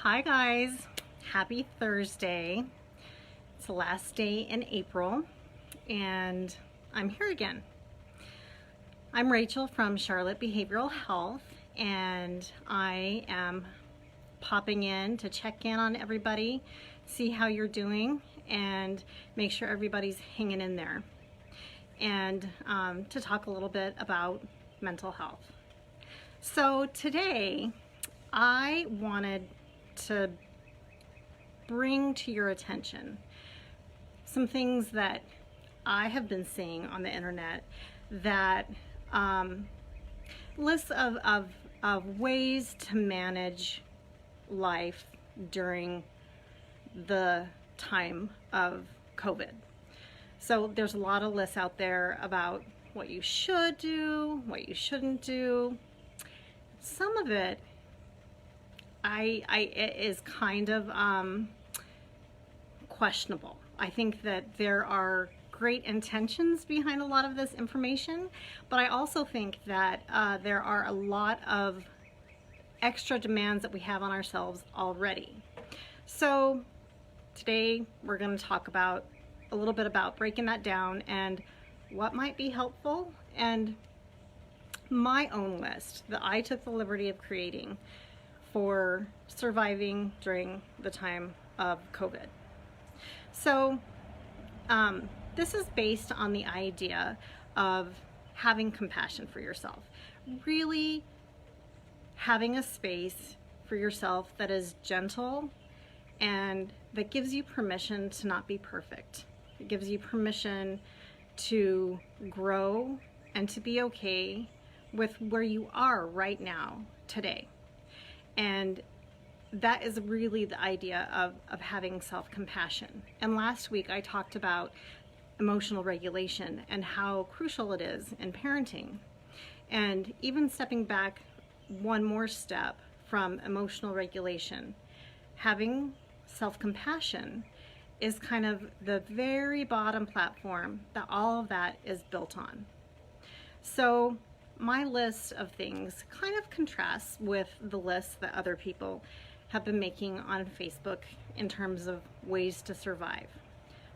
Hi guys, happy Thursday. It's the last day in April and I'm here again. I'm Rachel from Charlotte Behavioral Health and I am popping in to check in on everybody, see how you're doing and make sure everybody's hanging in there, and to talk a little bit about mental health. So today I wanted to bring to your attention some things that I have been seeing on the internet that lists of ways to manage life during the time of COVID. So there's a lot of lists out there about what you should do, what you shouldn't do. Some of it it is kind of questionable. I think that there are great intentions behind a lot of this information, but I also think that there are a lot of extra demands that we have on ourselves already. So today we're going to talk about a little bit about breaking that down and what might be helpful, and my own list that I took the liberty of creating for surviving during the time of COVID. So this is based on the idea of having compassion for yourself, really having a space for yourself that is gentle and that gives you permission to not be perfect. It gives you permission to grow and to be okay with where you are right now, today. And that is really the idea of having self-compassion. And last week I talked about emotional regulation and how crucial it is in parenting. And even stepping back one more step from emotional regulation, having self-compassion is kind of the very bottom platform that all of that is built on. So my list of things kind of contrasts with the lists that other people have been making on Facebook in terms of ways to survive.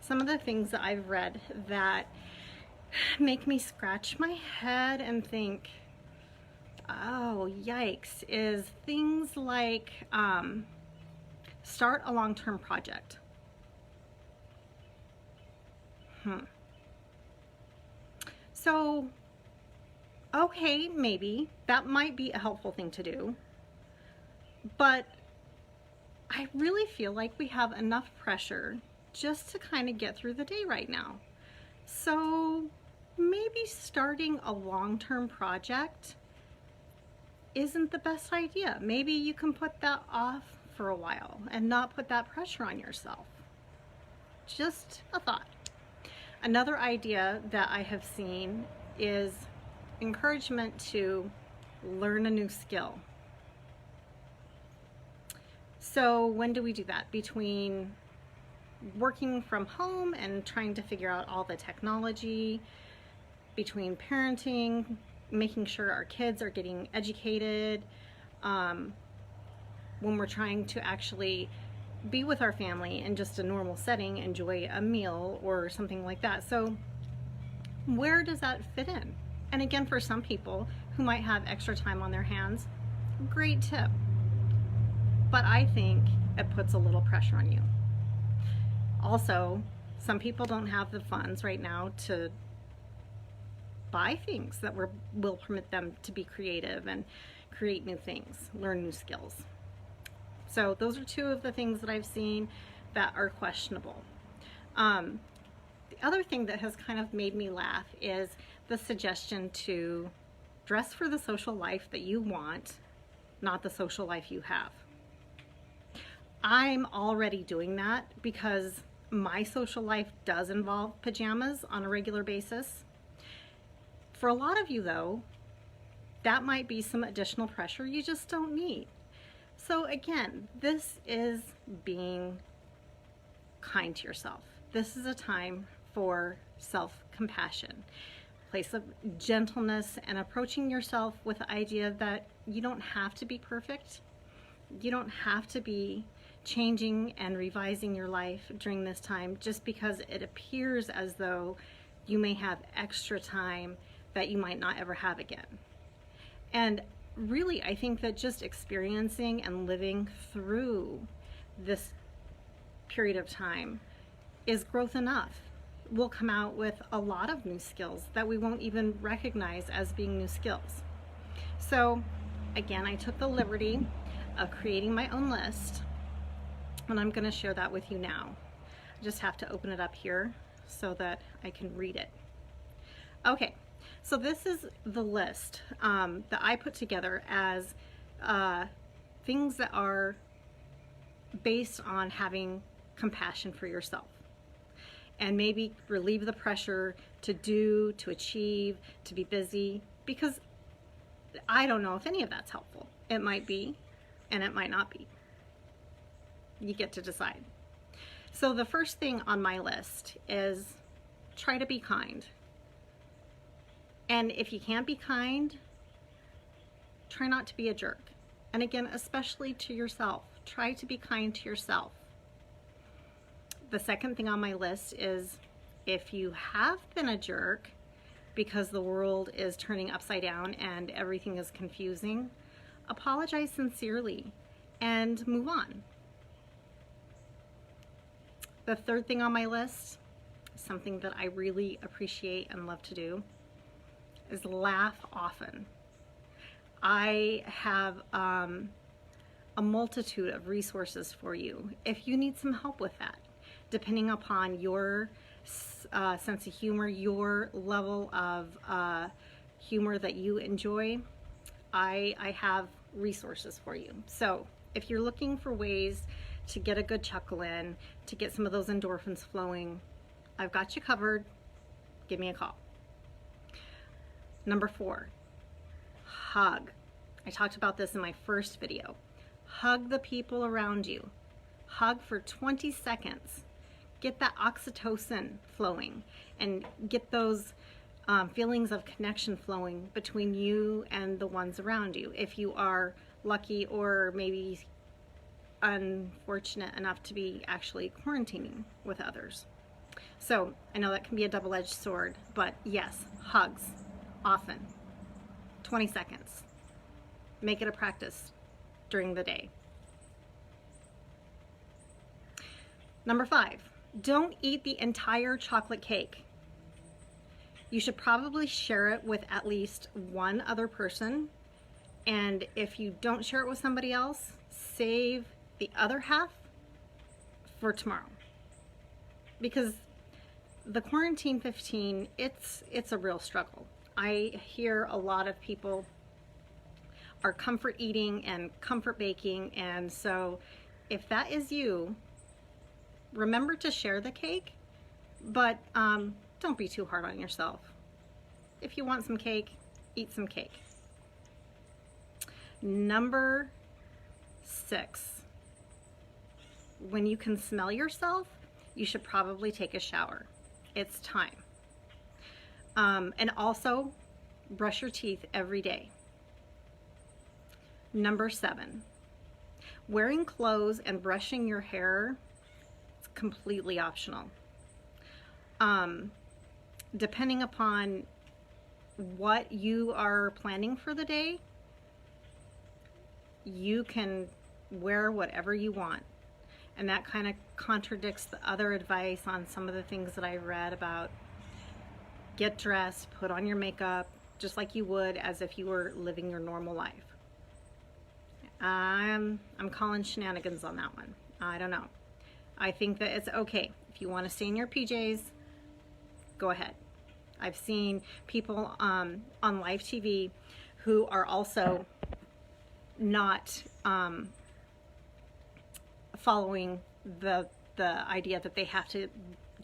Some of the things that I've read that make me scratch my head and think, oh, yikes, is things like start a long-term project. So okay, maybe that might be a helpful thing to do, but I really feel like we have enough pressure just to kind of get through the day right now. So maybe starting a long-term project isn't the best idea. Maybe you can put that off for a while and not put that pressure on yourself. Just a thought. Another idea that I have seen is encouragement to learn a new skill. So when do we do that? Between working from home and trying to figure out all the technology, between parenting, making sure our kids are getting educated, when we're trying to actually be with our family in just a normal setting, enjoy a meal or something like that. So where does that fit in? And again, for some people who might have extra time on their hands, great tip. But I think it puts a little pressure on you. Also, some people don't have the funds right now to buy things that will permit them to be creative and create new things, learn new skills. So those are two of the things that I've seen that are questionable. The other thing that has kind of made me laugh is the suggestion to dress for the social life that you want, not the social life you have. I'm already doing that because my social life does involve pajamas on a regular basis. For a lot of you though, that might be some additional pressure you just don't need. So again, this is being kind to yourself. This is a time for self-compassion, place of gentleness and approaching yourself with the idea that you don't have to be perfect. You don't have to be changing and revising your life during this time just because it appears as though you may have extra time that you might not ever have again. And really, I think that just experiencing and living through this period of time is growth enough. We'll come out with a lot of new skills that we won't even recognize as being new skills. So again, I took the liberty of creating my own list, and I'm going to share that with you now. I just have to open it up here so that I can read it. Okay, so this is the list that I put together as things that are based on having compassion for yourself and maybe relieve the pressure to do, to achieve, to be busy, because I don't know if any of that's helpful. It might be, and it might not be. You get to decide. So the first thing on my list is try to be kind. And if you can't be kind, try not to be a jerk. And again, especially to yourself, try to be kind to yourself. The second thing on my list is if you have been a jerk because the world is turning upside down and everything is confusing, apologize sincerely and move on. The third thing on my list, something that I really appreciate and love to do, is laugh often. I have a multitude of resources for you if you need some help with that, depending upon your sense of humor, your level of humor that you enjoy. I have resources for you. So if you're looking for ways to get a good chuckle in, to get some of those endorphins flowing, I've got you covered. Give me a call. Number 4, hug. I talked about this in my first video. Hug the people around you. Hug for 20 seconds. Get that oxytocin flowing and get those feelings of connection flowing between you and the ones around you. If you are lucky or maybe unfortunate enough to be actually quarantining with others. So I know that can be a double-edged sword, but yes, hugs often. 20 seconds. Make it a practice during the day. Number 5, don't eat the entire chocolate cake. You should probably share it with at least one other person. And if you don't share it with somebody else, save the other half for tomorrow. Because the quarantine 15, it's a real struggle. I hear a lot of people are comfort eating and comfort baking, and so if that is you, remember to share the cake, but don't be too hard on yourself. If you want some cake, eat some cake. Number 6, when you can smell yourself, you should probably take a shower. It's time. And also, brush your teeth every day. Number 7, wearing clothes and brushing your hair is completely optional. Depending upon what you are planning for the day, you can wear whatever you want. And that kind of contradicts the other advice on some of the things that I read about get dressed, put on your makeup, just like you would as if you were living your normal life. I'm calling shenanigans on that one. I don't know. I think that it's okay. If you want to stay in your PJs, go ahead. I've seen people on live TV who are also not following the idea that they have to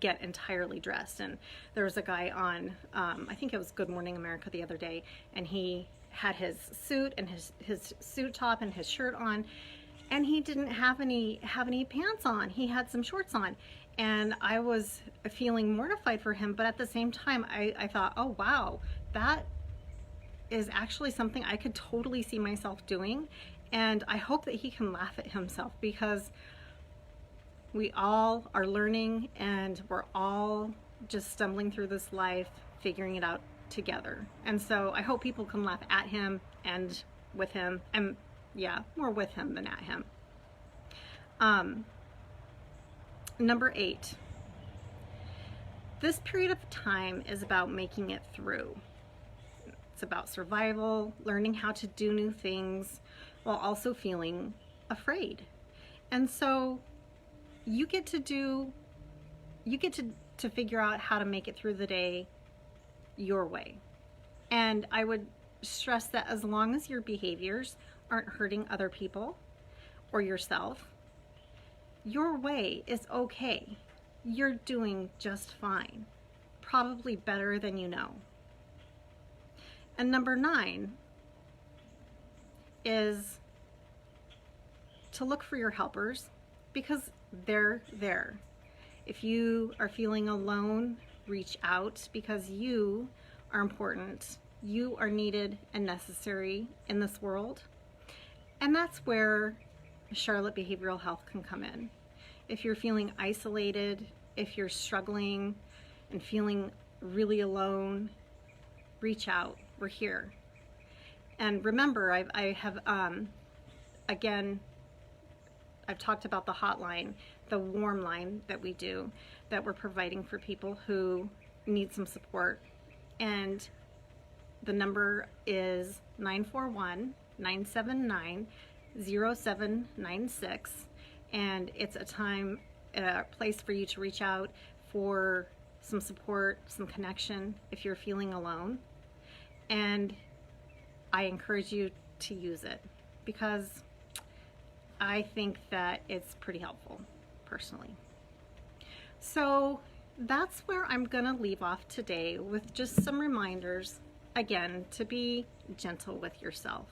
get entirely dressed. And there was a guy on, I think it was Good Morning America the other day, and he had his suit and his suit top and his shirt on, and he didn't have any pants on. He had some shorts on, and I was feeling mortified for him, but at the same time I thought, oh wow, that is actually something I could totally see myself doing, And I hope that he can laugh at himself, because we all are learning and we're all just stumbling through this life, figuring it out together. And so I hope people can laugh at him and with him, and yeah, more with him than at him. Number 8. This period of time is about making it through. It's about survival, learning how to do new things while also feeling afraid. And so you get to figure out how to make it through the day your way. And I would stress that as long as your behaviors aren't hurting other people or yourself, your way is okay. You're doing just fine, probably better than you know. And number 9 is to look for your helpers, because they're there. If you are feeling alone, reach out, because you are important. You are needed and necessary in this world. And that's where Charlotte Behavioral Health can come in. If you're feeling isolated, if you're struggling and feeling really alone, reach out. We're here. And remember, I have, again, I've talked about the hotline, the warm line that we do, that we're providing for people who need some support. And the number is 941-979-0796. And it's a place for you to reach out for some support, some connection if you're feeling alone. And I encourage you to use it, because I think that it's pretty helpful, personally. So that's where I'm gonna leave off today, with just some reminders, again, to be gentle with yourself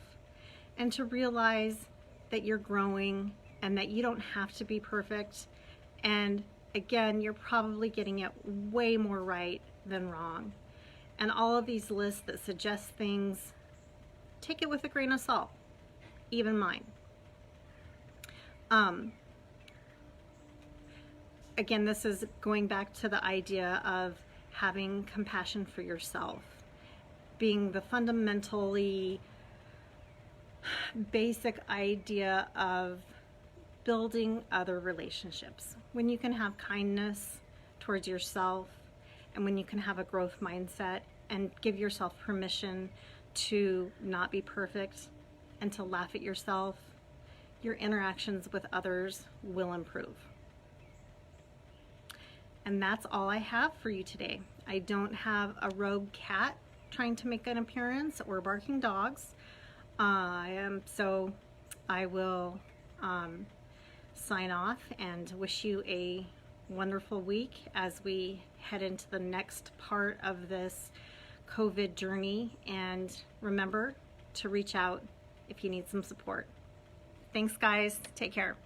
and to realize that you're growing and that you don't have to be perfect. And again, you're probably getting it way more right than wrong. And all of these lists that suggest things, take it with a grain of salt, even mine. Again, this is going back to the idea of having compassion for yourself, being the fundamentally basic idea of building other relationships. When you can have kindness towards yourself, and when you can have a growth mindset and give yourself permission to not be perfect and to laugh at yourself, your interactions with others will improve. And that's all I have for you today. I don't have a rogue cat trying to make an appearance or barking dogs. So I will sign off and wish you a wonderful week as we head into the next part of this COVID journey. And remember to reach out if you need some support. Thanks, guys. Take care.